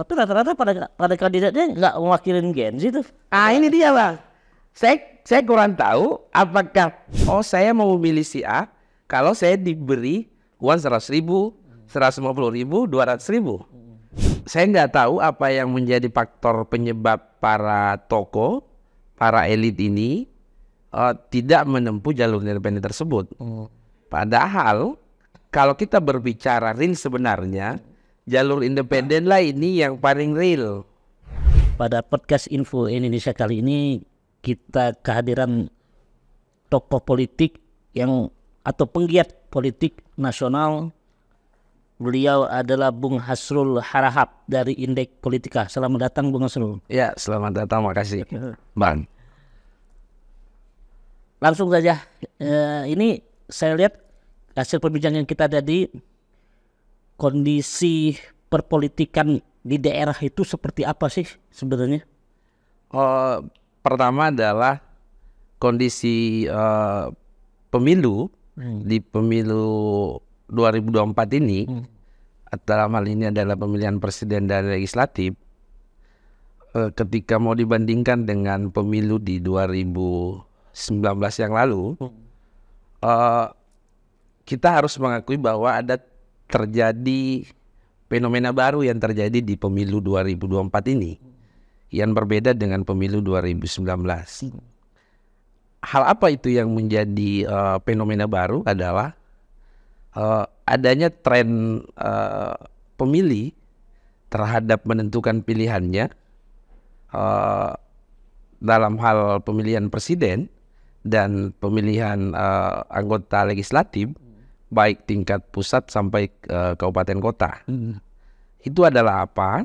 Tapi rata-rata pada kandidatnya nggak mewakilin Gen Z tuh. Ini dia bang. Saya kurang tahu apakah saya mau memilih si A kalau saya diberi uang 100.000, 150.000, 200.000. Saya nggak tahu apa yang menjadi faktor penyebab para tokoh, para elit ini tidak menempuh jalur independen tersebut. Padahal kalau kita berbicara real sebenarnya, jalur independen lah ini yang paling real. Pada podcast Info Indonesia kali ini kita kehadiran tokoh politik atau penggiat politik nasional. Beliau adalah Bung Hasrul Harahap dari Indeks Politika. Selamat datang Bung Hasrul. Ya, selamat datang, makasih Bang. Langsung saja, ini saya lihat hasil perbincangan kita tadi, kondisi perpolitikan di daerah itu seperti apa sih sebenarnya? Pertama adalah kondisi pemilu di pemilu 2024 ini, dalam hal ini adalah pemilihan presiden dan legislatif. Ketika mau dibandingkan dengan pemilu di 2019 yang lalu, kita harus mengakui bahwa ada terjadi fenomena baru yang terjadi di pemilu 2024 ini yang berbeda dengan pemilu 2019. Hal apa itu yang menjadi fenomena baru adalah adanya tren pemilih terhadap menentukan pilihannya dalam hal pemilihan presiden dan pemilihan anggota legislatif, baik tingkat pusat sampai kabupaten kota. Itu adalah apa?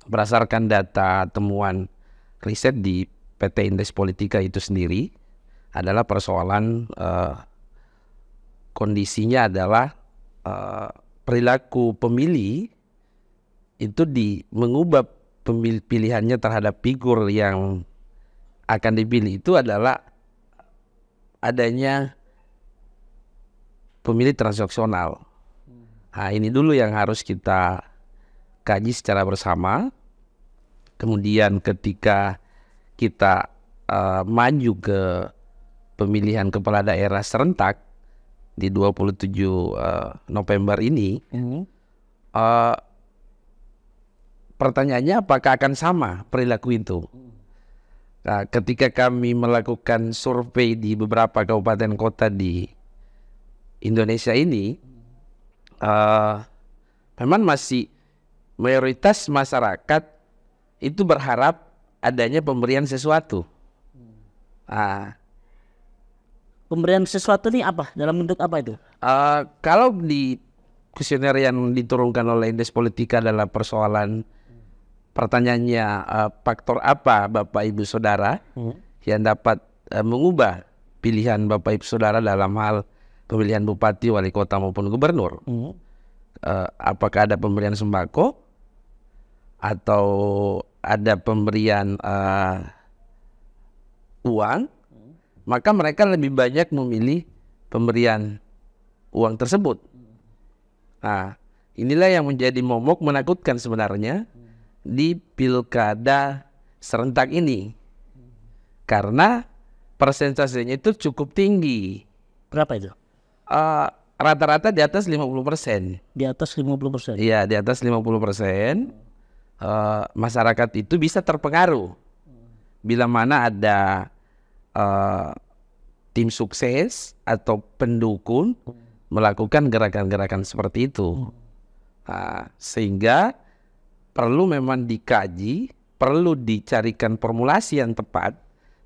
Berdasarkan data temuan riset di PT Indeks Politika itu sendiri, adalah persoalan kondisinya adalah perilaku pemilih itu mengubah pilihannya terhadap figur yang akan dipilih itu adalah adanya pemilih transaksional. Nah, ini dulu yang harus kita kaji secara bersama. Kemudian ketika kita maju ke pemilihan kepala daerah serentak di 27 November ini, pertanyaannya apakah akan sama perilaku itu? Nah, ketika kami melakukan survei di beberapa kabupaten kota di Indonesia ini, memang masih mayoritas masyarakat itu berharap adanya pemberian sesuatu. Pemberian sesuatu ini apa? Dalam bentuk apa itu? Kalau di kuesioner yang diturunkan oleh Indeks Politika adalah persoalan pertanyaannya, faktor apa Bapak Ibu Saudara yang dapat mengubah pilihan Bapak Ibu Saudara dalam hal pemilihan bupati, wali kota maupun gubernur. Apakah ada pemberian sembako atau ada pemberian uang? Maka mereka lebih banyak memilih pemberian uang tersebut. Nah, inilah yang menjadi momok menakutkan sebenarnya di pilkada serentak ini. Karena persentasenya itu cukup tinggi. Berapa itu? Rata-rata di atas 50%. Di atas 50%? Iya, di atas 50%. Masyarakat itu bisa terpengaruh bila mana ada tim sukses atau pendukung melakukan gerakan-gerakan seperti itu. Sehingga perlu memang dikaji, perlu dicarikan formulasi yang tepat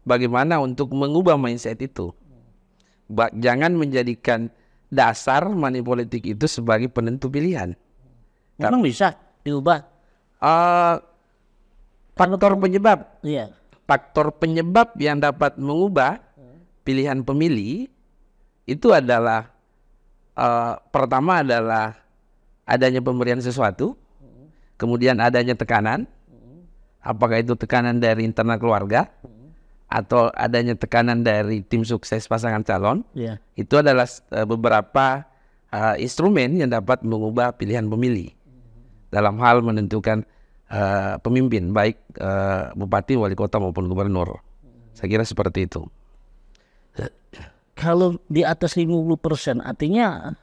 bagaimana untuk mengubah mindset itu. Jangan menjadikan dasar money politik itu sebagai penentu pilihan. Memang bisa diubah? Faktor penyebab. Iya. Faktor penyebab yang dapat mengubah pilihan pemilih itu adalah pertama adalah adanya pemberian sesuatu, kemudian adanya tekanan, apakah itu tekanan dari internal keluarga atau adanya tekanan dari tim sukses pasangan calon. Itu adalah beberapa instrumen yang dapat mengubah pilihan pemilih dalam hal menentukan pemimpin, baik bupati, wali kota maupun gubernur. Saya kira seperti itu. Kalau di atas 50% artinya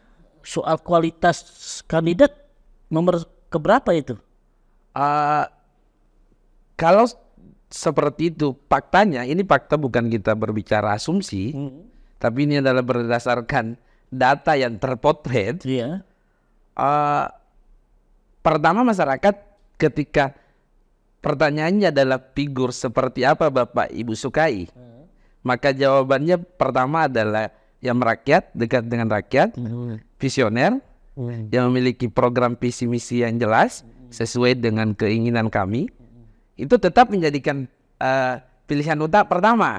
soal kualitas kandidat nomor keberapa itu? Kalau seperti itu faktanya, ini fakta, bukan kita berbicara asumsi, tapi ini adalah berdasarkan data yang terpotret. Iya. Pertama, masyarakat ketika pertanyaannya adalah figur seperti apa Bapak Ibu sukai, maka jawabannya pertama adalah yang merakyat, dekat dengan rakyat, visioner, yang memiliki program visi misi yang jelas sesuai dengan keinginan kami. Itu tetap menjadikan pilihan utama pertama.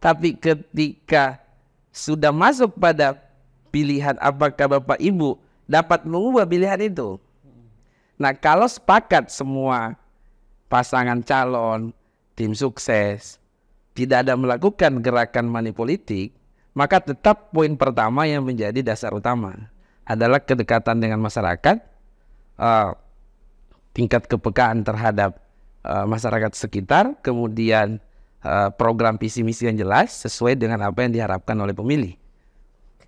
Tapi ketika sudah masuk pada pilihan, apakah Bapak Ibu dapat mengubah pilihan itu? Nah, kalau sepakat semua pasangan calon, tim sukses tidak ada melakukan gerakan money politik, maka tetap poin pertama yang menjadi dasar utama adalah kedekatan dengan masyarakat, tingkat kepekaan terhadap masyarakat sekitar, kemudian program visi misi yang jelas sesuai dengan apa yang diharapkan oleh pemilih.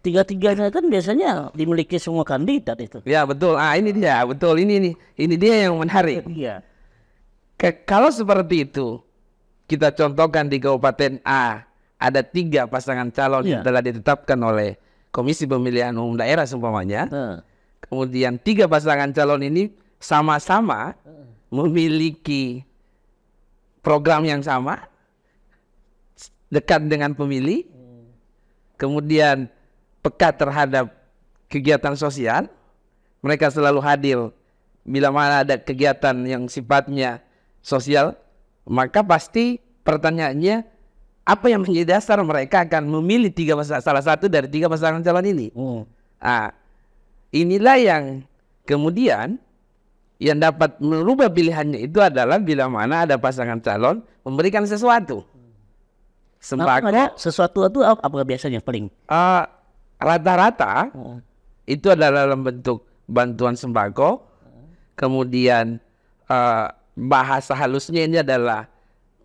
Tiga-tiganya kan biasanya dimiliki semua kandidat itu. Ya betul. Ini dia, betul. Ini dia yang menarik. Iya. Kalau seperti itu, kita contohkan di Kabupaten A ada 3 pasangan calon yang telah ditetapkan oleh Komisi Pemilihan Umum Daerah seumpamanya. Kemudian 3 pasangan calon ini sama-sama memiliki program yang sama, dekat dengan pemilih, kemudian peka terhadap kegiatan sosial. Mereka selalu hadir bila mana ada kegiatan yang sifatnya sosial, maka pasti pertanyaannya apa yang menjadi dasar mereka akan memilih salah satu dari 3 pasangan calon ini. Inilah yang kemudian yang dapat merubah pilihannya itu adalah bila mana ada pasangan calon memberikan sesuatu. Sembako. Sesuatu itu apa biasanya paling? Rata-rata itu adalah dalam bentuk bantuan sembako, kemudian bahasa halusnya ini adalah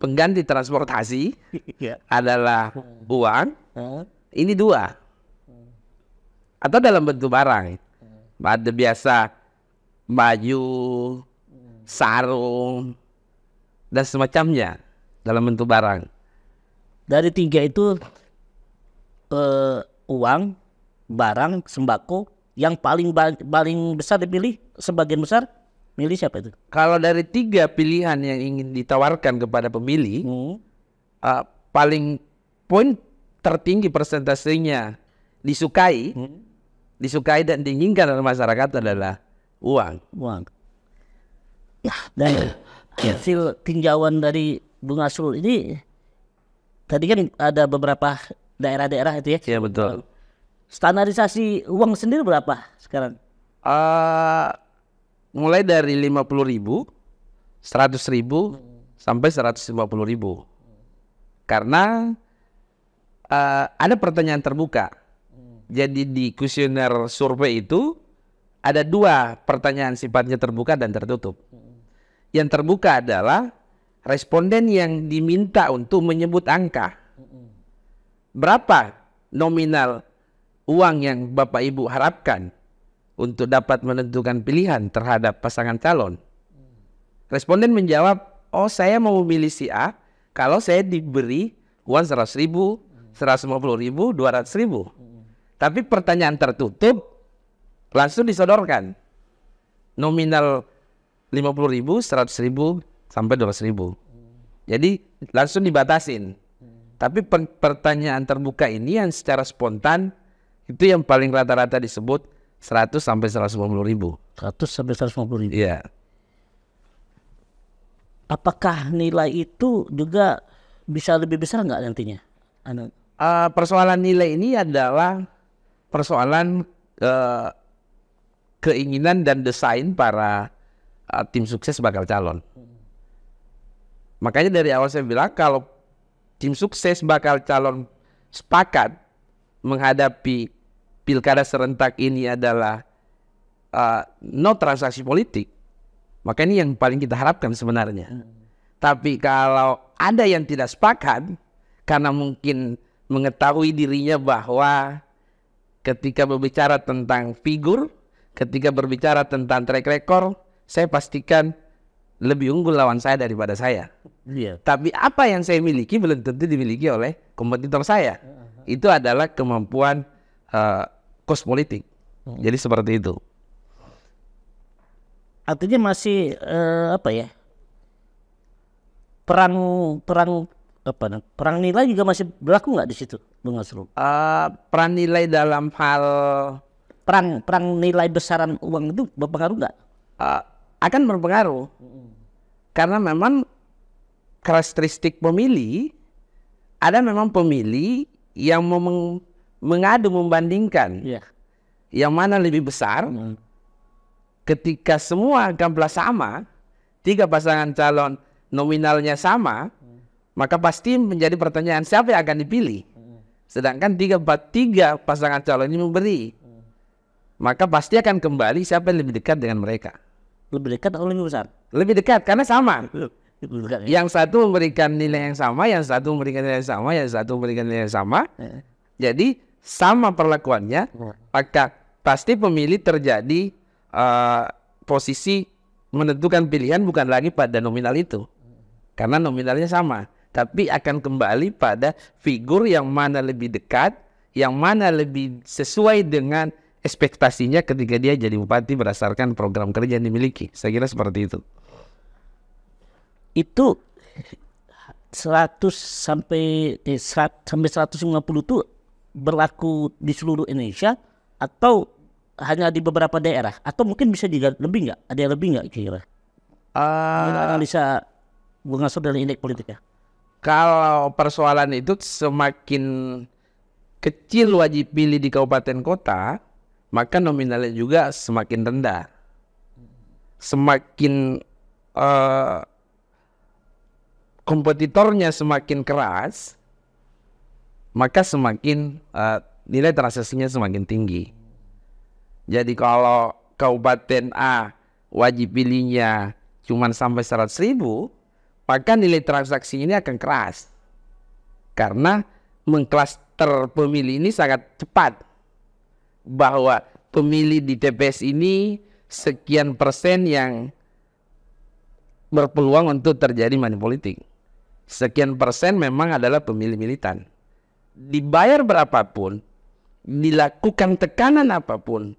pengganti transportasi, adalah uang. Ini 2. Atau dalam bentuk barang. Ada biasa baju, sarung, dan semacamnya dalam bentuk barang. Dari 3 itu uang, barang, sembako, yang paling besar dipilih, sebagian besar milih siapa itu? Kalau dari 3 pilihan yang ingin ditawarkan kepada pemilih, paling poin tertinggi persentasenya disukai dan diinginkan oleh masyarakat adalah uang. Ya, dan hasil tinjauan dari Bung Asrul ini, tadi kan ada beberapa daerah-daerah itu ya. Iya betul. Standarisasi uang sendiri berapa sekarang? Mulai dari 50.000, 100.000 sampai 150.000. Karena ada pertanyaan terbuka. Jadi di kuesioner survei itu ada 2 pertanyaan sifatnya terbuka dan tertutup. Yang terbuka adalah responden yang diminta untuk menyebut angka. Berapa nominal uang yang Bapak Ibu harapkan untuk dapat menentukan pilihan terhadap pasangan calon? Responden menjawab, saya mau memilih si A kalau saya diberi uang 100.000, 150.000, 200.000. Tapi pertanyaan tertutup langsung disodorkan. Nominal 50.000, 100.000, sampai 200.000. Jadi langsung dibatasin. Tapi pertanyaan terbuka ini yang secara spontan itu yang paling rata-rata disebut 100 sampai 150.000. 100 sampai 150.000. Iya. Apakah nilai itu juga bisa lebih besar nggak nantinya? Persoalan nilai ini adalah persoalan keinginan dan desain para tim sukses bakal calon. Makanya dari awal saya bilang kalau tim sukses bakal calon sepakat menghadapi pilkada serentak ini adalah no transaksi politik, Maka ini yang paling kita harapkan sebenarnya. Tapi kalau ada yang tidak sepakat karena mungkin mengetahui dirinya bahwa ketika berbicara tentang figur, ketika berbicara tentang track record, saya pastikan lebih unggul lawan saya daripada saya. Iya. Tapi apa yang saya miliki belum tentu dimiliki oleh kompetitor saya. Itu adalah kemampuan kos politik. Jadi seperti itu. Artinya masih apa ya? Perang nilai juga masih berlaku nggak di situ, Bung Asrul? Peran nilai dalam hal Perang nilai besaran uang itu berpengaruh nggak? akan berpengaruh. Karena memang karakteristik pemilih, ada memang pemilih yang mengadu membandingkan yang mana lebih besar. Ketika semua gamblas sama, 3 pasangan calon nominalnya sama, maka pasti menjadi pertanyaan siapa yang akan dipilih. Sedangkan 3 pasangan calon ini memberi, maka pasti akan kembali siapa yang lebih dekat dengan mereka. Lebih dekat atau lebih besar? Lebih dekat karena sama. Dekat, ya? Yang satu memberikan nilai yang sama, yang satu memberikan nilai yang sama, yang satu memberikan nilai yang sama. Jadi sama perlakuannya, maka pasti pemilih terjadi posisi menentukan pilihan bukan lagi pada nominal itu, karena nominalnya sama, tapi akan kembali pada figur yang mana lebih dekat, yang mana lebih sesuai dengan ekspektasinya ketika dia jadi bupati berdasarkan program kerja yang dimiliki. Saya kira seperti itu. Itu 100 sampai 150 itu berlaku di seluruh Indonesia atau hanya di beberapa daerah, atau mungkin bisa juga lebih nggak? Ada yang lebih nggak kira-kira? Analisa Bung Asrul dari indeks politiknya. Kalau persoalan itu semakin kecil wajib pilih di kabupaten kota, maka nominalnya juga semakin rendah. Semakin kompetitornya semakin keras, maka semakin nilai transaksinya semakin tinggi. Jadi kalau kabupaten A wajib pilihnya cuma sampai 100.000, maka nilai transaksi ini akan keras. Karena mengklaster pemilih ini sangat cepat. Bahwa pemilih di TPS ini sekian persen yang berpeluang untuk terjadi money politik. Sekian persen memang adalah pemilih militan. Dibayar berapapun, dilakukan tekanan apapun,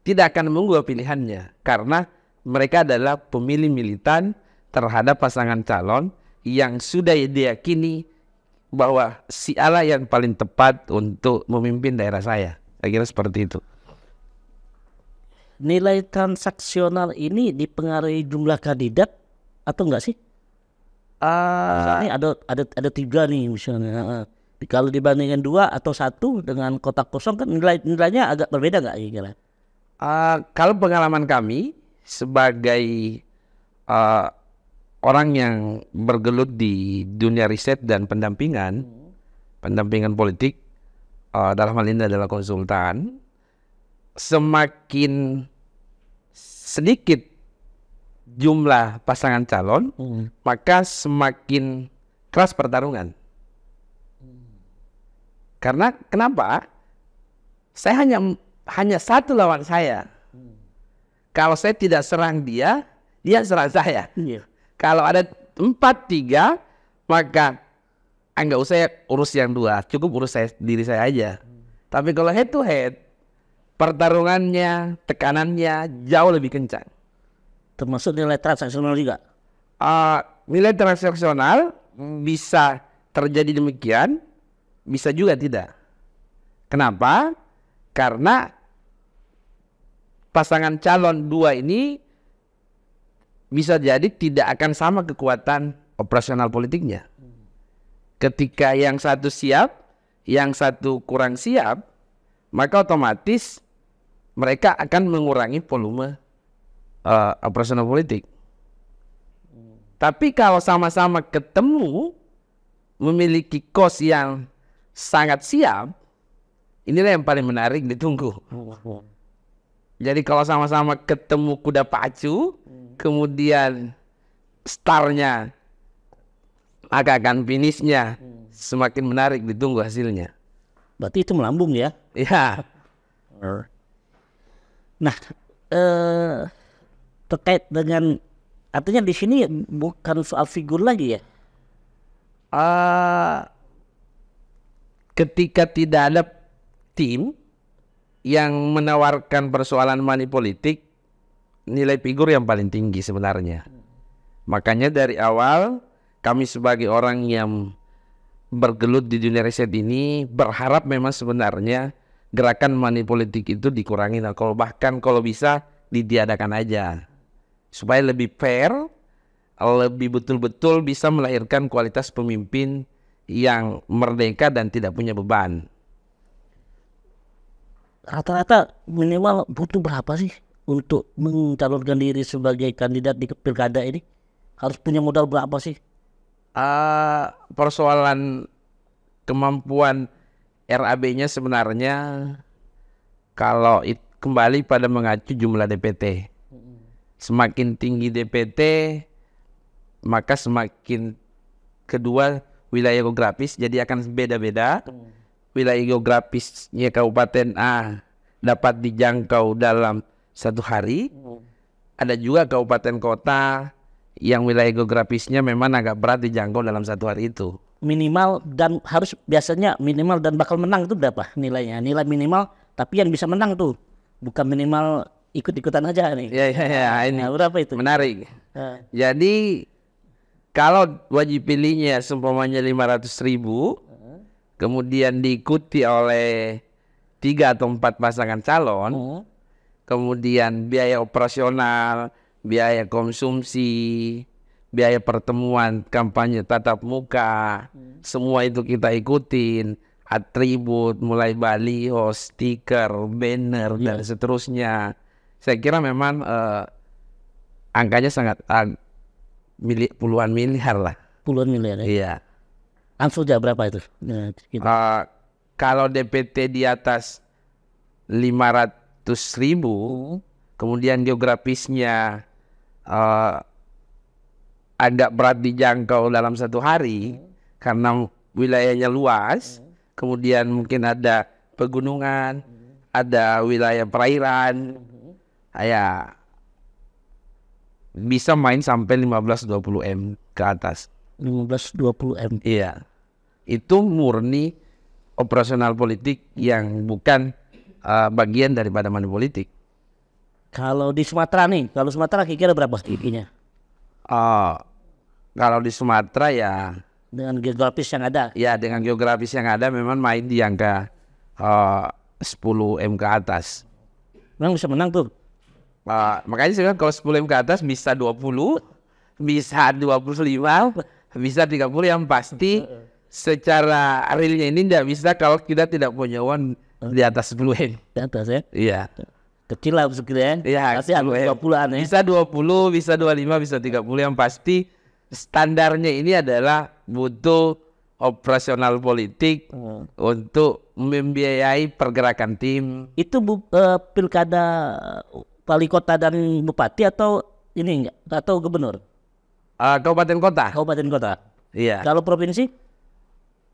tidak akan mengubah pilihannya, karena mereka adalah pemilih militan terhadap pasangan calon yang sudah diyakini bahwa si Allah yang paling tepat untuk memimpin daerah saya. Saya kira seperti itu. Nilai transaksional ini dipengaruhi jumlah kandidat atau enggak sih? Misalnya ada 3 nih misalnya. Kalau dibandingkan 2 atau 1 dengan kotak kosong kan nilainya agak berbeda nggak kira-kira? Kalau pengalaman kami sebagai orang yang bergelut di dunia riset dan pendampingan politik, dalam hal ini adalah konsultan, semakin sedikit jumlah pasangan calon, maka semakin keras pertarungan. Karena kenapa? Saya hanya 1 lawan saya. Kalau saya tidak serang dia, dia serang saya. Kalau ada 4-3, maka enggak usah urus yang 2, cukup urus diri saya aja. Tapi kalau head to head, pertarungannya, tekanannya jauh lebih kencang. Termasuk nilai transaksional juga? Nilai transaksional bisa terjadi demikian, bisa juga tidak. Kenapa? Karena pasangan calon 2 ini bisa jadi tidak akan sama kekuatan operasional politiknya. Ketika yang satu siap, yang satu kurang siap, maka otomatis mereka akan mengurangi volume operasional politik. Tapi kalau sama-sama ketemu, memiliki kos yang sangat siap, inilah yang paling menarik ditunggu. Jadi kalau sama-sama ketemu kuda pacu, kemudian startnya, maka akan finishnya semakin menarik, ditunggu hasilnya. Berarti itu melambung ya. Ya, Nah, terkait dengan artinya di sini bukan soal figur lagi ya. ketika tidak ada tim yang menawarkan persoalan money politik, nilai figur yang paling tinggi sebenarnya. Makanya dari awal kami sebagai orang yang bergelut di dunia riset ini berharap memang sebenarnya gerakan money politik itu dikurangi, bahkan kalau bisa ditiadakan aja, supaya lebih fair, lebih betul-betul bisa melahirkan kualitas pemimpin yang merdeka dan tidak punya beban. Rata-rata minimal butuh berapa sih untuk mencalonkan diri sebagai kandidat di pilkada ini? Harus punya modal berapa sih? Persoalan kemampuan RAB-nya sebenarnya kalau kembali pada mengacu jumlah DPT. Semakin tinggi DPT, maka semakin kedua wilayah geografis, jadi akan beda-beda. Wilayah geografisnya Kabupaten A dapat dijangkau dalam 1 hari. Ada juga kabupaten kota yang wilayah geografisnya memang agak berat dijangkau dalam 1 hari itu. Minimal dan harus biasanya minimal dan bakal menang itu berapa nilainya? Nilai minimal tapi yang bisa menang tuh, bukan minimal ikut-ikutan aja nih. Ya, ini Berapa itu? menarik. Jadi kalau wajib pilihnya seumpamanya 500.000, kemudian diikuti oleh 3 atau 4 pasangan calon, kemudian biaya operasional, biaya konsumsi, biaya pertemuan, kampanye tatap muka, semua itu kita ikutin, atribut mulai baliho, stiker, banner dan seterusnya. Saya kira memang angkanya sangat puluhan miliar lah. Puluhan miliar ya? Iya. Langsung aja berapa itu? Kalau DPT di atas 500.000, kemudian geografisnya agak berat dijangkau dalam 1 hari karena wilayahnya luas, kemudian mungkin ada pegunungan, ada wilayah perairan, ya bisa main sampai 15-20 M ke atas. 15-20 M. Iya, itu murni operasional politik yang bukan bagian daripada money politik. Kalau di Sumatera nih, kalau Sumatera kira-kira berapa tingginya? Kalau di Sumatera ya Dengan geografis yang ada. ya dengan geografis yang ada memang main di angka 10 M ke atas. Memang bisa menang tuh. Makanya sekarang kalau 10 M ke atas bisa 20, bisa 25, bisa 30, yang pasti secara realnya ini tidak bisa kalau kita tidak punya uang di atas 10 M. Di atas ya. Iya. Kecil lah segitu ya. Iya, Pasti ada 20-an ya. bisa 20, bisa 25, bisa 30, yang pasti standarnya ini adalah butuh operasional politik untuk membiayai pergerakan tim. Itu pilkada wali kota dan bupati atau ini enggak? Atau gubernur? Kabupaten kota. Kabupaten kota. Iya. Kalau provinsi?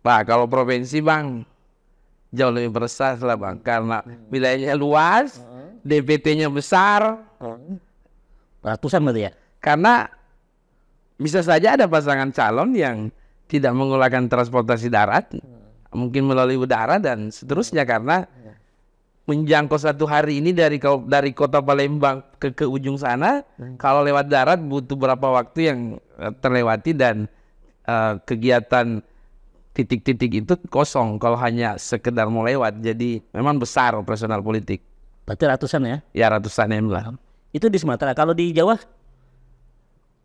Pak, kalau provinsi Bang jauh lebih besar lah Bang, karena wilayahnya luas, DPT-nya besar. Ratusan berarti ya? Karena bisa saja ada pasangan calon yang tidak menggunakan transportasi darat, mungkin melalui udara dan seterusnya, karena menjangkau 1 hari ini dari kota Palembang ke ujung sana, kalau lewat darat butuh berapa waktu yang terlewati, dan kegiatan titik-titik itu kosong kalau hanya sekedar mau lewat. Jadi memang besar operasional politik. Berarti ratusan ya? Ya ratusan M lah. Itu di Sumatera. Kalau di Jawa?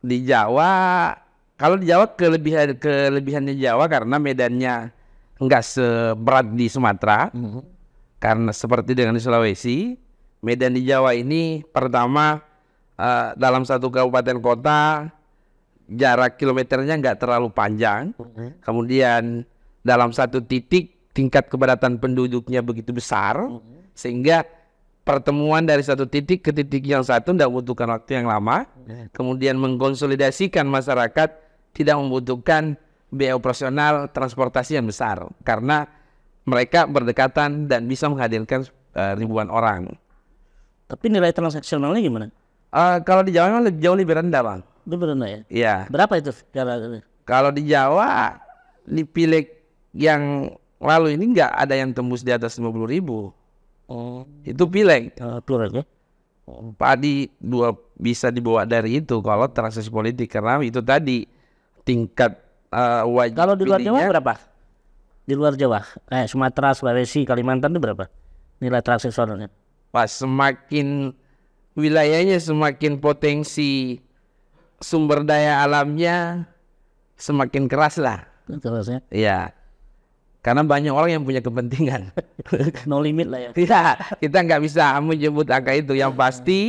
Di Jawa, kalau di Jawa kelebihannya Jawa karena medannya enggak seberat di Sumatera. Karena seperti dengan di Sulawesi, medan di Jawa ini pertama dalam satu kabupaten kota jarak kilometernya nggak terlalu panjang. Kemudian dalam satu titik tingkat kepadatan penduduknya begitu besar, sehingga pertemuan dari satu titik ke titik yang satu tidak membutuhkan waktu yang lama. Kemudian mengkonsolidasikan masyarakat tidak membutuhkan biaya operasional transportasi yang besar karena mereka berdekatan dan bisa menghadirkan ribuan orang. Tapi nilai transaksionalnya gimana? Kalau di Jawa memang jauh lebih rendah, Bang. Lebih rendah ya? Iya. Berapa itu? Kalau di Jawa di pileg yang lalu ini nggak ada yang tembus di atas 50.000. Itu pileg. Pileg ya? Padi bisa dibawa dari itu kalau transaksi politik karena itu tadi tingkat wajib. Kalau di luar Jawa pilihnya, berapa? Di luar Jawa, Sumatera, Sulawesi, Kalimantan itu berapa nilai transaksionalnya? pas semakin wilayahnya semakin potensi sumber daya alamnya semakin keras lah. Terus ya? Iya. Karena banyak orang yang punya kepentingan. No limit lah ya. Kita nggak bisa menyebut angka itu. Yang pasti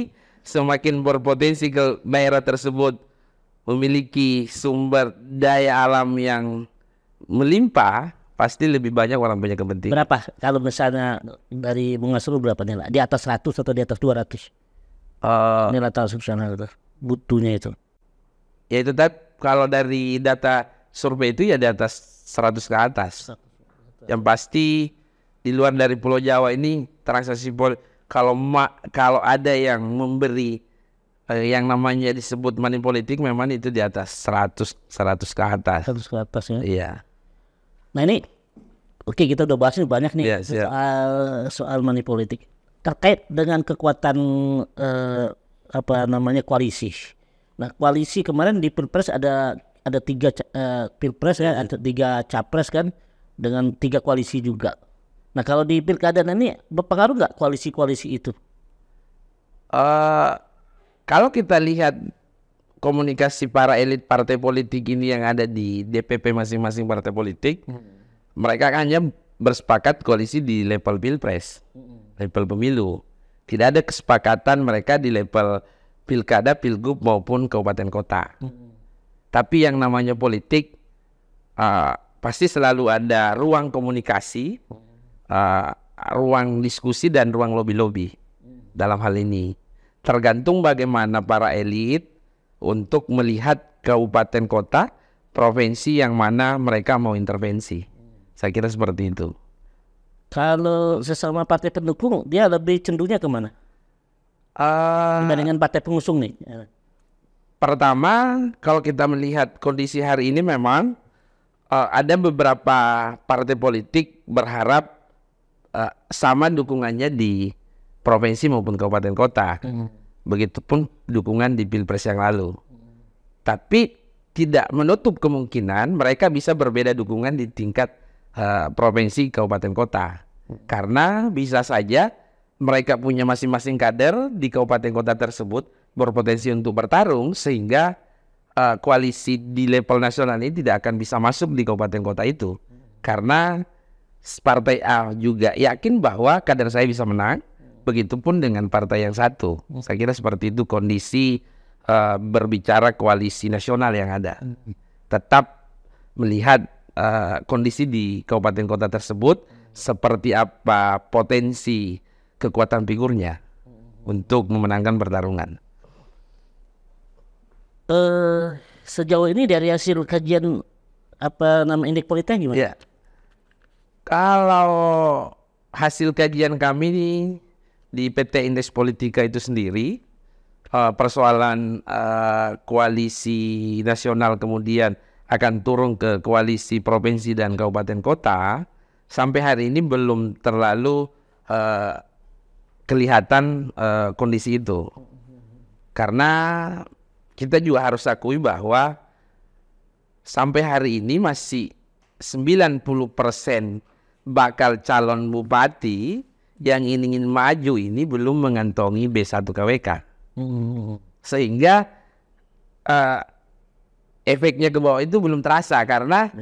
semakin berpotensi ke daerah tersebut memiliki sumber daya alam yang melimpah, pasti lebih banyak orang punya kepentingan. Berapa? Kalau misalnya dari Munaslup berapa nilai? Di atas 100 atau di atas 200? Nilai transaksional itu, butuhnya itu. Ya itu kalau dari data survei itu ya di atas 100 ke atas. Yang pasti di luar dari Pulau Jawa ini transaksi kalau ada yang memberi yang namanya disebut money politik memang itu di atas 100 ke atas. 100 ke atas ya. Iya. Nah ini, oke, kita udah bahas ini banyak nih Iya, soal money politik terkait dengan kekuatan koalisi. Nah koalisi kemarin di Pilpres ada 3 Pilpres ya, ada 3 capres kan dengan 3 koalisi juga. Nah kalau di pilkada ini berpengaruh nggak koalisi-koalisi itu? Kalau kita lihat komunikasi para elit partai politik ini yang ada di DPP masing-masing partai politik, mereka hanya bersepakat koalisi di level pilpres, level pemilu. Tidak ada kesepakatan mereka di level pilkada, pilgub maupun kabupaten kota. Tapi yang namanya politik pasti selalu ada ruang komunikasi, ruang diskusi dan ruang lobby-lobby dalam hal ini. Tergantung bagaimana para elit untuk melihat kabupaten kota, provinsi yang mana mereka mau intervensi. Saya kira seperti itu. Kalau sesama partai pendukung, dia lebih cenderungnya kemana? Dibandingkan partai pengusung nih. Pertama, kalau kita melihat kondisi hari ini memang ada beberapa partai politik berharap sama dukungannya di provinsi maupun kabupaten kota. Begitupun dukungan di Pilpres yang lalu. Tapi tidak menutup kemungkinan mereka bisa berbeda dukungan di tingkat provinsi kabupaten kota. Karena bisa saja mereka punya masing-masing kader di kabupaten kota tersebut berpotensi untuk bertarung sehingga koalisi di level nasional ini tidak akan bisa masuk di kabupaten kota itu. Karena partai A juga yakin bahwa kader saya bisa menang. Begitupun dengan partai yang satu. Saya kira seperti itu kondisi berbicara koalisi nasional yang ada. Tetap melihat kondisi di kabupaten kota tersebut seperti apa potensi kekuatan figurnya untuk memenangkan pertarungan. Sejauh ini dari hasil kajian indeks politik gimana? Ya. Kalau hasil kajian kami di PT Indeks Politika itu sendiri, persoalan koalisi nasional kemudian akan turun ke koalisi provinsi dan kabupaten kota, sampai hari ini belum terlalu kelihatan kondisi itu. Karena kita juga harus akui bahwa sampai hari ini masih 90% bakal calon bupati yang ingin maju ini belum mengantongi B1 KWK. Sehingga efeknya ke bawah itu belum terasa karena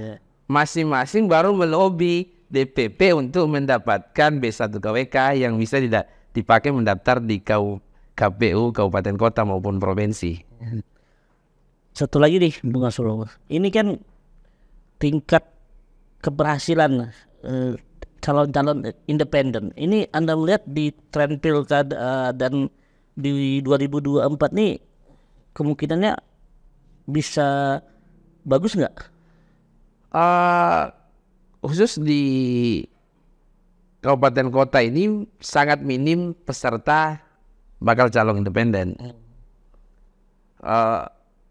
masing-masing baru melobi DPP untuk mendapatkan B1 KWK yang bisa dipakai mendaftar di KPU kabupaten kota maupun provinsi. Satu lagi nih Bung Asrul, ini kan tingkat keberhasilan calon-calon independen. Ini Anda melihat di tren pilkada dan di 2024 nih kemungkinannya bisa bagus nggak? Khusus di kabupaten kota ini sangat minim peserta bakal calon independen.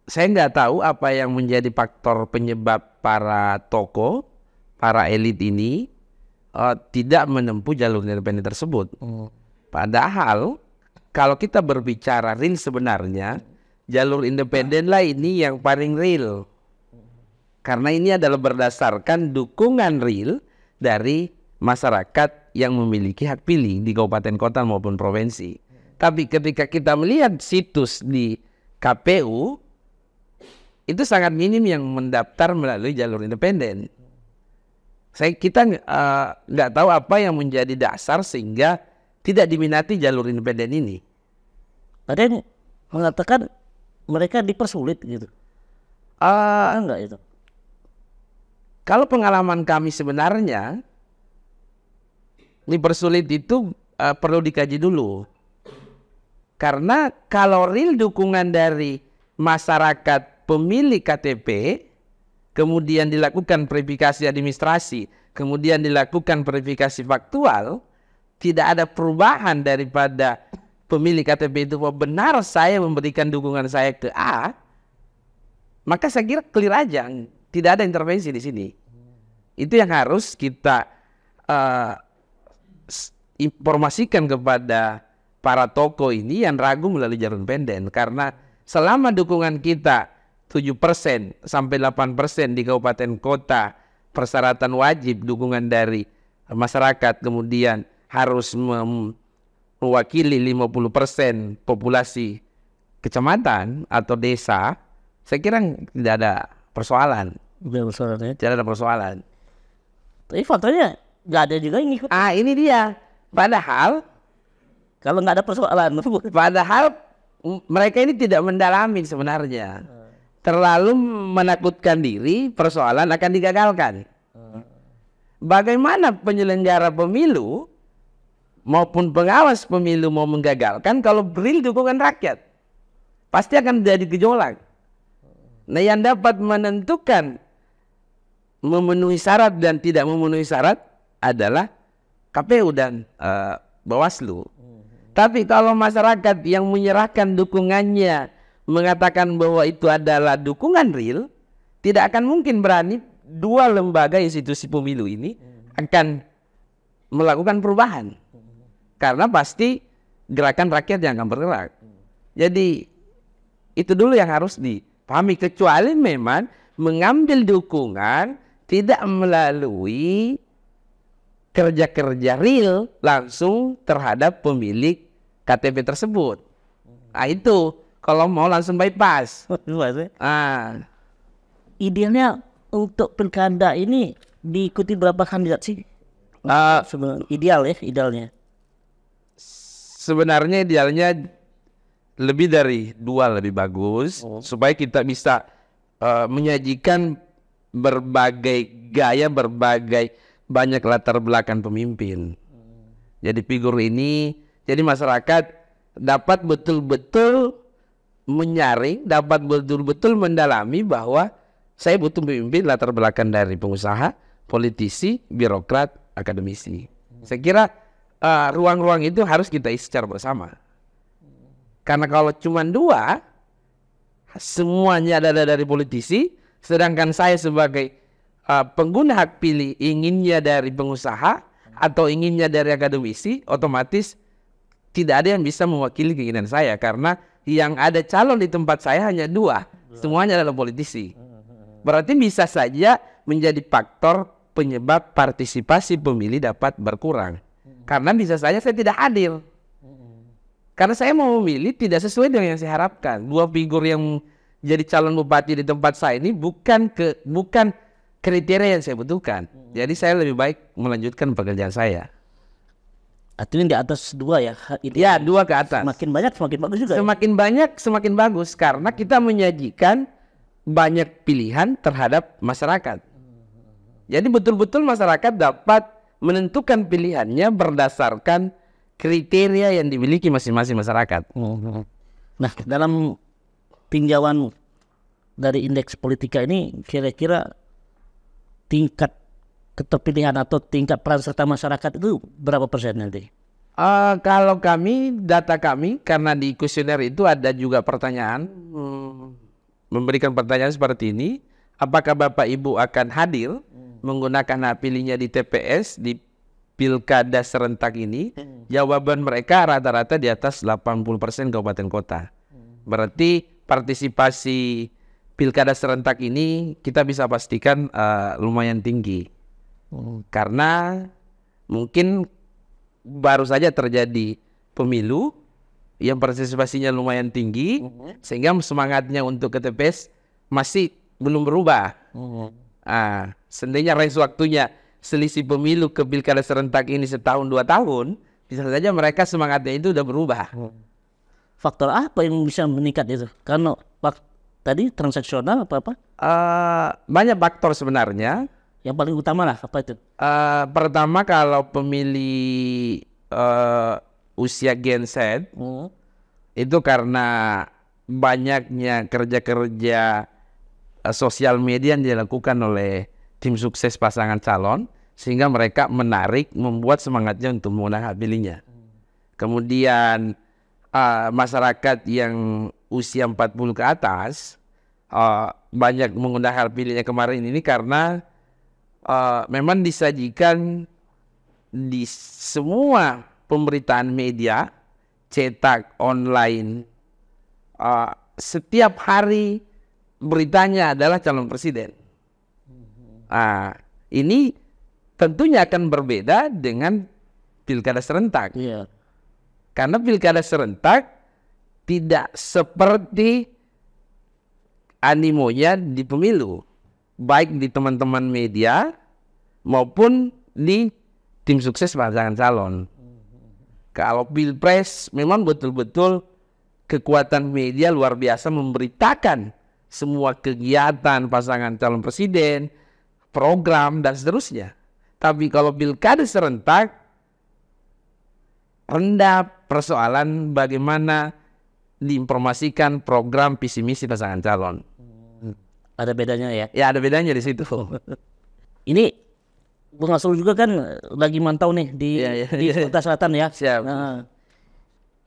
Saya nggak tahu apa yang menjadi faktor penyebab para tokoh, para elit ini tidak menempuh jalur independen tersebut. Padahal kalau kita berbicara real sebenarnya, jalur independen lah ini yang paling real. Karena ini adalah berdasarkan dukungan real dari masyarakat yang memiliki hak pilih di kabupaten kota maupun provinsi. Tapi ketika kita melihat situs di KPU, itu sangat minim yang mendaftar melalui jalur independen. Kita nggak tahu apa yang menjadi dasar sehingga tidak diminati jalur independen ini. Ada yang mengatakan mereka dipersulit gitu. Enggak itu. Kalau pengalaman kami sebenarnya dipersulit itu perlu dikaji dulu. Karena kalau real dukungan dari masyarakat pemilik KTP, kemudian dilakukan verifikasi administrasi, kemudian dilakukan verifikasi faktual, tidak ada perubahan daripada pemilik KTP itu bahwa benar saya memberikan dukungan saya ke A, maka saya kira clear aja, tidak ada intervensi di sini. Itu yang harus kita informasikan kepada para tokoh ini yang ragu melalui jalur independen. Karena selama dukungan kita 7% sampai 8% di kabupaten kota, persyaratan wajib dukungan dari masyarakat, kemudian harus mewakili 50% populasi kecamatan atau desa, saya kira tidak ada persoalan. Tidak ada persoalan. Tapi faktanya nggak ada juga yang ikut. Ini dia. Padahal kalau nggak ada persoalan, padahal mereka ini tidak mendalami sebenarnya. Terlalu menakutkan diri, persoalan akan digagalkan. Bagaimana penyelenggara pemilu maupun pengawas pemilu mau menggagalkan kalau real dukungan rakyat? Pasti akan jadi gejolak. Nah, yang dapat menentukan memenuhi syarat dan tidak memenuhi syarat adalah KPU dan Bawaslu. Tapi kalau masyarakat yang menyerahkan dukungannya mengatakan bahwa itu adalah dukungan real, tidak akan mungkin berani dua lembaga institusi pemilu ini akan melakukan perubahan. Karena pasti gerakan rakyat yang akan bergerak. Jadi itu dulu yang harus dipahami, kecuali memang mengambil dukungan tidak melalui kerja-kerja real langsung terhadap pemilik KTP tersebut. Nah itu kalau mau langsung bypass. Idealnya untuk pilkada ini diikuti berapa kandidat sih? Idealnya. Sebenarnya idealnya lebih dari 2 lebih bagus, supaya kita bisa menyajikan berbagai gaya, berbagai banyak latar belakang pemimpin. Jadi figur ini, jadi masyarakat dapat betul-betul menyaring, dapat betul-betul mendalami bahwa saya butuh pemimpin latar belakang dari pengusaha, politisi, birokrat, akademisi. Saya kira ruang-ruang itu harus kita isi secara bersama. Karena kalau cuma 2, semuanya ada dari politisi, sedangkan saya sebagai pengguna hak pilih inginnya dari pengusaha atau inginnya dari akademisi, otomatis tidak ada yang bisa mewakili keinginan saya. Karena yang ada calon di tempat saya hanya 2, semuanya adalah politisi. Berarti bisa saja menjadi faktor penyebab partisipasi pemilih dapat berkurang. Karena bisa saja saya tidak hadir. Karena saya mau memilih tidak sesuai dengan yang saya harapkan. 2 figur yang jadi calon bupati di tempat saya ini bukan kriteria yang saya butuhkan. Jadi saya lebih baik melanjutkan pekerjaan saya. Artinya di atas 2 ya? Ya, 2 ke atas. Semakin banyak semakin bagus juga. Semakin banyak semakin bagus karena kita menyajikan banyak pilihan terhadap masyarakat. Jadi betul-betul masyarakat dapat menentukan pilihannya berdasarkan kriteria yang dimiliki masing-masing masyarakat. Nah, dalam tinjauan dari indeks politika ini kira-kira tingkat keterpilihan atau tingkat peran serta masyarakat itu berapa persen nanti? Kalau data kami, karena di kuesioner itu ada juga pertanyaan, memberikan pertanyaan seperti ini, apakah Bapak Ibu akan hadir menggunakan hak pilihnya di TPS di pilkada serentak ini? Jawaban mereka rata-rata di atas 80% kabupaten kota. Berarti partisipasi pilkada serentak ini kita bisa pastikan lumayan tinggi. Karena mungkin baru saja terjadi pemilu yang partisipasinya lumayan tinggi, sehingga semangatnya untuk ke TPS masih belum berubah. Seandainya range waktunya selisih pemilu ke pilkada serentak ini setahun 2 tahun, bisa saja mereka semangatnya itu udah berubah. Faktor apa yang bisa meningkat itu? Karena tadi transaksional apa? Banyak faktor sebenarnya. Yang paling utama lah apa itu? Pertama, kalau pemilih usia Gen Z itu karena banyaknya kerja-kerja sosial media yang dilakukan oleh tim sukses pasangan calon, sehingga mereka menarik, membuat semangatnya untuk menggunakan hak pilihnya. Kemudian masyarakat yang usia 40 ke atas banyak menggunakan hak pilihnya kemarin ini karena memang disajikan di semua pemberitaan media, cetak, online, setiap hari beritanya adalah calon presiden. Ini tentunya akan berbeda dengan pilkada serentak. Karena pilkada serentak tidak seperti animonya di pemilu, baik di teman-teman media maupun di tim sukses pasangan calon. Kalau pilpres memang betul-betul kekuatan media luar biasa memberitakan semua kegiatan pasangan calon presiden, program dan seterusnya. Tapi kalau pilkada serentak, rendah persoalan bagaimana diinformasikan program visi misi pasangan calon. Ada bedanya ya? Ya, ada bedanya di situ. Ini Bung Asrul juga kan lagi mantau nih di Sumatera Selatan ya. Siap. Nah,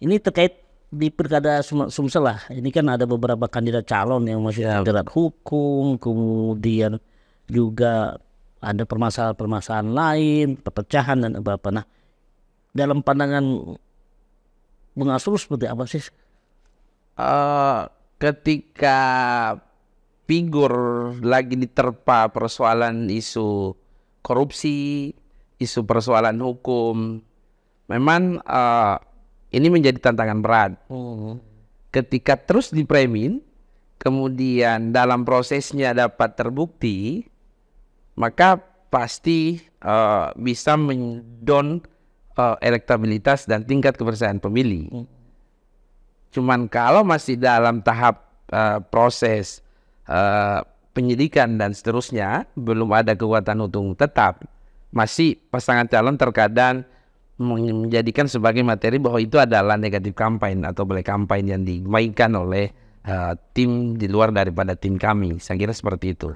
ini terkait di pilkada Sumsel lah. Ini kan ada beberapa kandidat calon yang masih terjerat hukum, kemudian juga ada permasalahan-permasalahan lain, perpecahan dan apa-apa. Nah, dalam pandangan Bung Asrul seperti apa sih? Ketika figur lagi diterpa persoalan isu korupsi, isu persoalan hukum, memang ini menjadi tantangan berat. Ketika terus dipremin, kemudian dalam prosesnya dapat terbukti, maka pasti bisa mendon elektabilitas dan tingkat kepercayaan pemilih. Cuman kalau masih dalam tahap proses penyidikan dan seterusnya, belum ada kekuatan hukum tetap, masih pasangan calon terkadang menjadikan sebagai materi bahwa itu adalah negatif campaign atau black campaign yang dimainkan oleh tim di luar daripada tim kami. Saya kira seperti itu.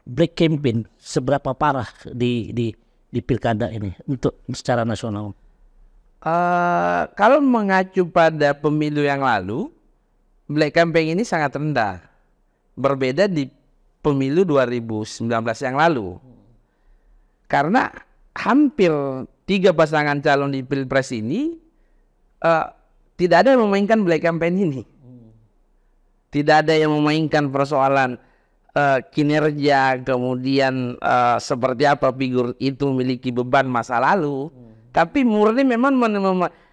Black campaign seberapa parah di pilkada ini untuk secara nasional? Kalau mengacu pada pemilu yang lalu, black campaign ini sangat rendah. Berbeda di pemilu 2019 yang lalu. Karena hampir 3 pasangan calon di pilpres ini tidak ada yang memainkan black campaign ini. Tidak ada yang memainkan persoalan kinerja, kemudian seperti apa figur itu memiliki beban masa lalu. Tapi murni memang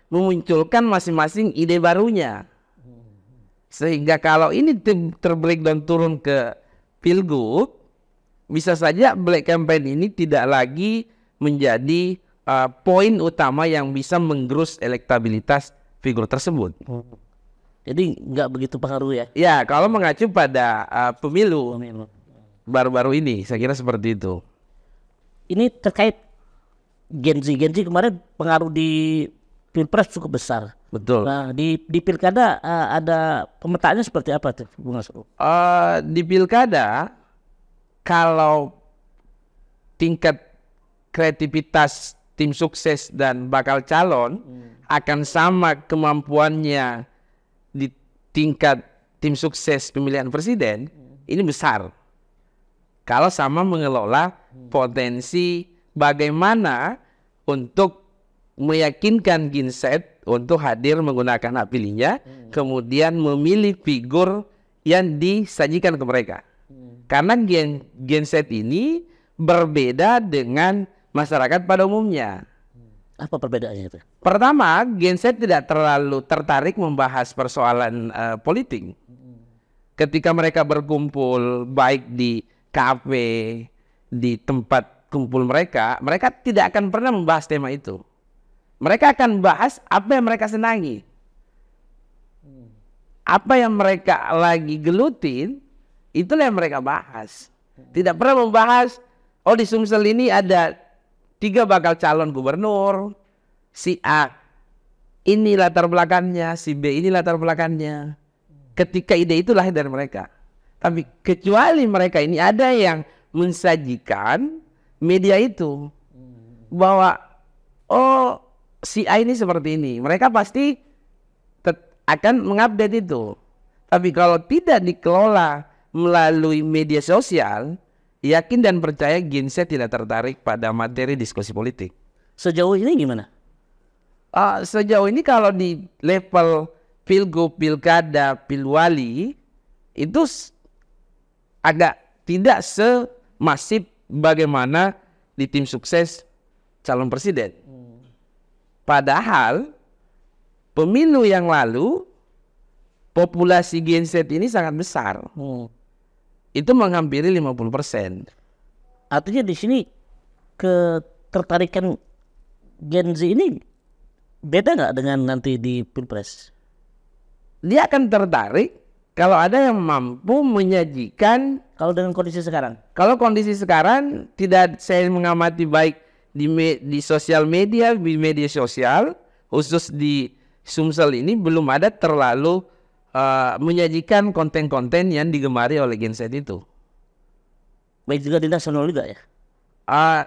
memunculkan masing-masing ide barunya. Sehingga kalau ini terbreak dan turun ke pilgub, bisa saja black campaign ini tidak lagi menjadi poin utama yang bisa menggerus elektabilitas figur tersebut. Jadi nggak begitu pengaruh ya? Ya, kalau mengacu pada pemilu baru-baru ini, saya kira seperti itu. ini terkait Gen Z kemarin pengaruh di Pilpres cukup besar. Betul. Nah di pilkada ada pemetaannya seperti apa tuh, Bung Asrul? Di pilkada kalau tingkat kreativitas tim sukses dan bakal calon akan sama kemampuannya di tingkat tim sukses pemilihan presiden, ini besar. Kalau sama mengelola potensi bagaimana untuk meyakinkan Genset untuk hadir menggunakan hak pilihnya, kemudian memilih figur yang disajikan ke mereka. Karena Genset ini berbeda dengan masyarakat pada umumnya. Apa perbedaannya itu? Pertama, Genset tidak terlalu tertarik membahas persoalan politik. Ketika mereka berkumpul baik di kafe, di tempat kumpul mereka tidak akan pernah membahas tema itu. Mereka akan bahas apa yang mereka senangi. Apa yang mereka lagi gelutin, itulah yang mereka bahas. Tidak pernah membahas, oh di Sumsel ini ada 3 bakal calon gubernur, si A ini latar belakangnya, si B ini latar belakangnya. Ketika ide itu lahir dari mereka. Tapi kecuali mereka ini ada yang mensajikan media itu bahwa oh si A ini seperti ini, mereka pasti akan mengupdate itu. Tapi kalau tidak dikelola melalui media sosial, yakin dan percaya Genset tidak tertarik pada materi diskusi politik. Sejauh ini gimana? Sejauh ini kalau di level pilgub, pilkada, pilwali itu agak tidak semasif bagaimana di tim sukses calon presiden. Padahal pemilu yang lalu populasi Genset ini sangat besar. Itu menghampiri 50%. Artinya di sini ketertarikan Gen Z ini beda nggak dengan nanti di Pilpres? Dia akan tertarik kalau ada yang mampu menyajikan. Kalau dengan kondisi sekarang? Kalau kondisi sekarang tidak, saya mengamati baik di sosial media, di media sosial, khusus di Sumsel ini belum ada terlalu menyajikan konten-konten yang digemari oleh Genset itu. Baik juga di nasional juga ya?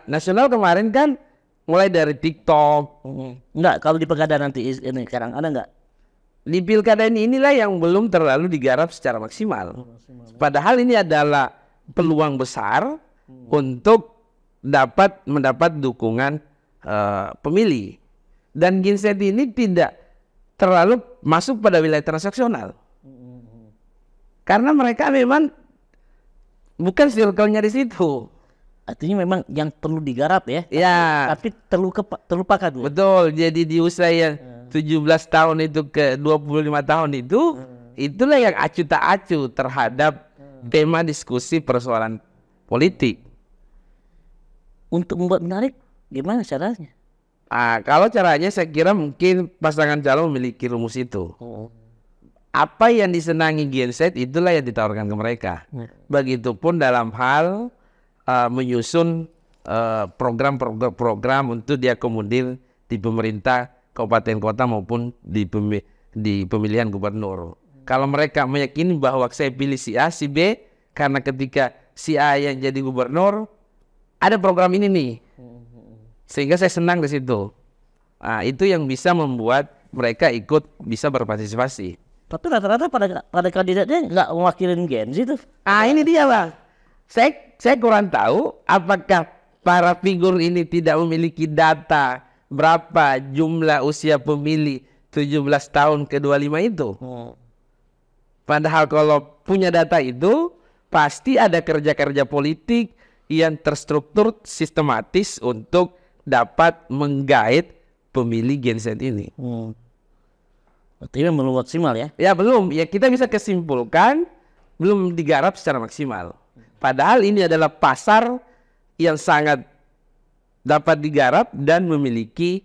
Nasional kemarin kan mulai dari TikTok. Enggak, kalau di pilkada nanti ini sekarang ada enggak? Di pilkada inilah yang belum terlalu digarap secara maksimal. Padahal ini adalah peluang besar untuk mendapat dukungan pemilih. Dan Genset ini tidak terlalu masuk pada wilayah transaksional. Karena mereka memang bukan circle-nya di situ. Artinya memang yang perlu digarap ya. Ya. Tapi terlupakan. Betul. Jadi di usia yang 17 tahun itu ke 25 tahun itu, itulah yang acuh tak acuh terhadap tema diskusi persoalan politik. Untuk membuat menarik, gimana caranya? Kalau caranya saya kira mungkin pasangan calon memiliki rumus itu. Apa yang disenangi Genset itulah yang ditawarkan ke mereka. Begitupun dalam hal menyusun program untuk diakomodir di pemerintah kabupaten kota maupun di pemilihan gubernur. Kalau mereka meyakini bahwa saya pilih si A, si B, karena ketika si A yang jadi gubernur ada program ini nih, sehingga saya senang di situ. Itu yang bisa membuat mereka ikut bisa berpartisipasi. Tapi rata-rata pada kandidatnya nggak mewakilin Gen Z itu. Ini dia bang. Saya kurang tahu apakah para figur ini tidak memiliki data berapa jumlah usia pemilih 17 tahun ke 25 itu. Padahal kalau punya data itu pasti ada kerja-kerja politik yang terstruktur sistematis untuk dapat menggait pemilih Gen Z ini. Artinya belum maksimal ya? Ya belum, ya kita bisa kesimpulkan belum digarap secara maksimal. Padahal ini adalah pasar yang sangat dapat digarap dan memiliki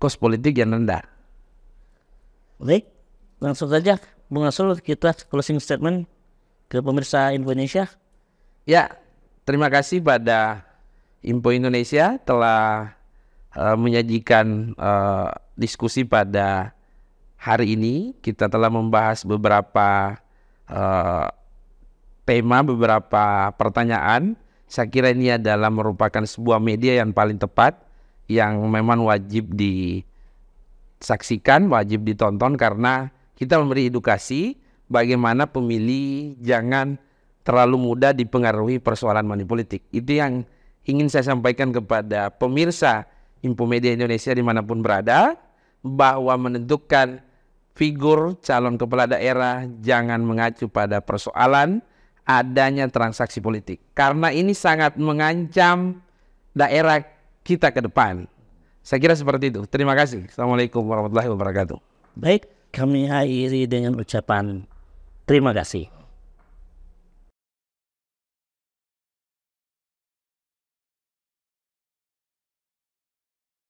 kos politik yang rendah. Baik, langsung saja Bung Asrul, kita closing statement ke pemirsa Indonesia. Ya, terima kasih pada Info Indonesia telah menyajikan diskusi pada hari ini. Kita telah membahas beberapa tema, beberapa pertanyaan. Saya kira ini adalah merupakan sebuah media yang paling tepat, yang memang wajib disaksikan, wajib ditonton, karena kita memberi edukasi bagaimana pemilih jangan terlalu mudah dipengaruhi persoalan money politik. Itu yang ingin saya sampaikan kepada pemirsa Info Media Indonesia dimanapun berada, bahwa menentukan figur calon kepala daerah jangan mengacu pada persoalan adanya transaksi politik, karena ini sangat mengancam daerah kita ke depan. Saya kira seperti itu. Terima kasih. Assalamualaikum warahmatullahi wabarakatuh. Baik, kami akhiri dengan ucapan terima kasih.